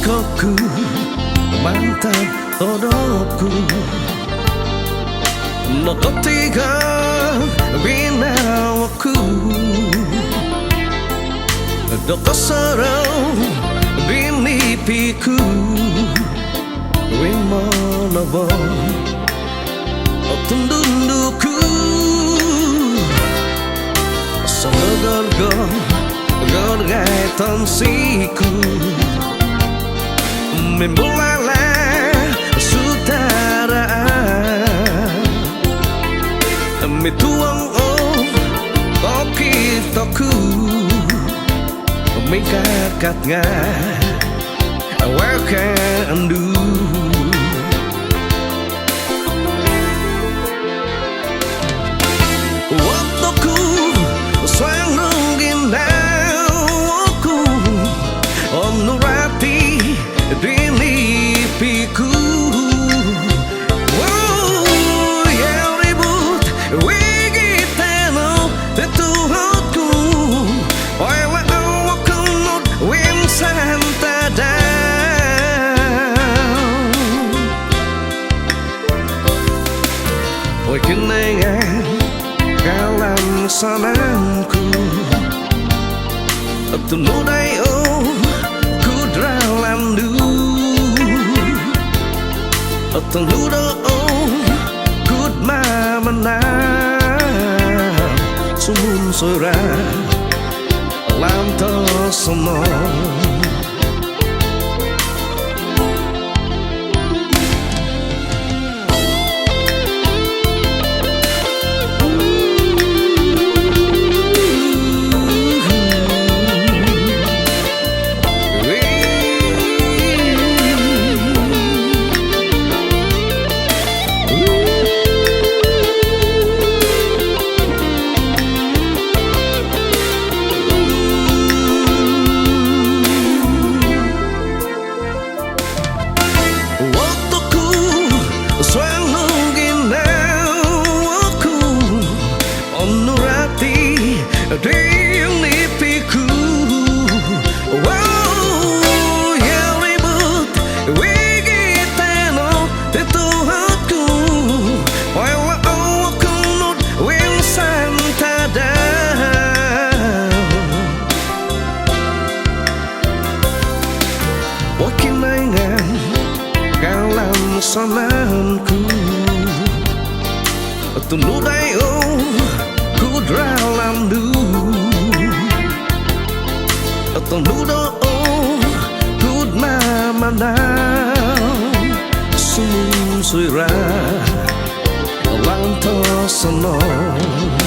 Koku mantap todokku Nokotiga binawaku Doko sarau binipiku Wimonobo Otundunduku Sonogorgo Gorgai tonsiku Membulala sutara Mituang koki toku Mengkakat nga Wakandu Waktuku Swang nunggin aku Om nurati Dinipiku Wow, yang ribut Wigiteno Tetuhutku Oiwa awakunut Wim santada Oi kenangan Kalam sananku Tunudai kudralandu Tengludo kudma menang Sumun sora lantos senang Dinipiku Wow, yang ribut Wigiteno Tetuhutku Wawa awakunut Wim santada Wakinangan Kalam sananku Tunudai kudralandu Tengludo kudma manang Sumun suira Lantos senang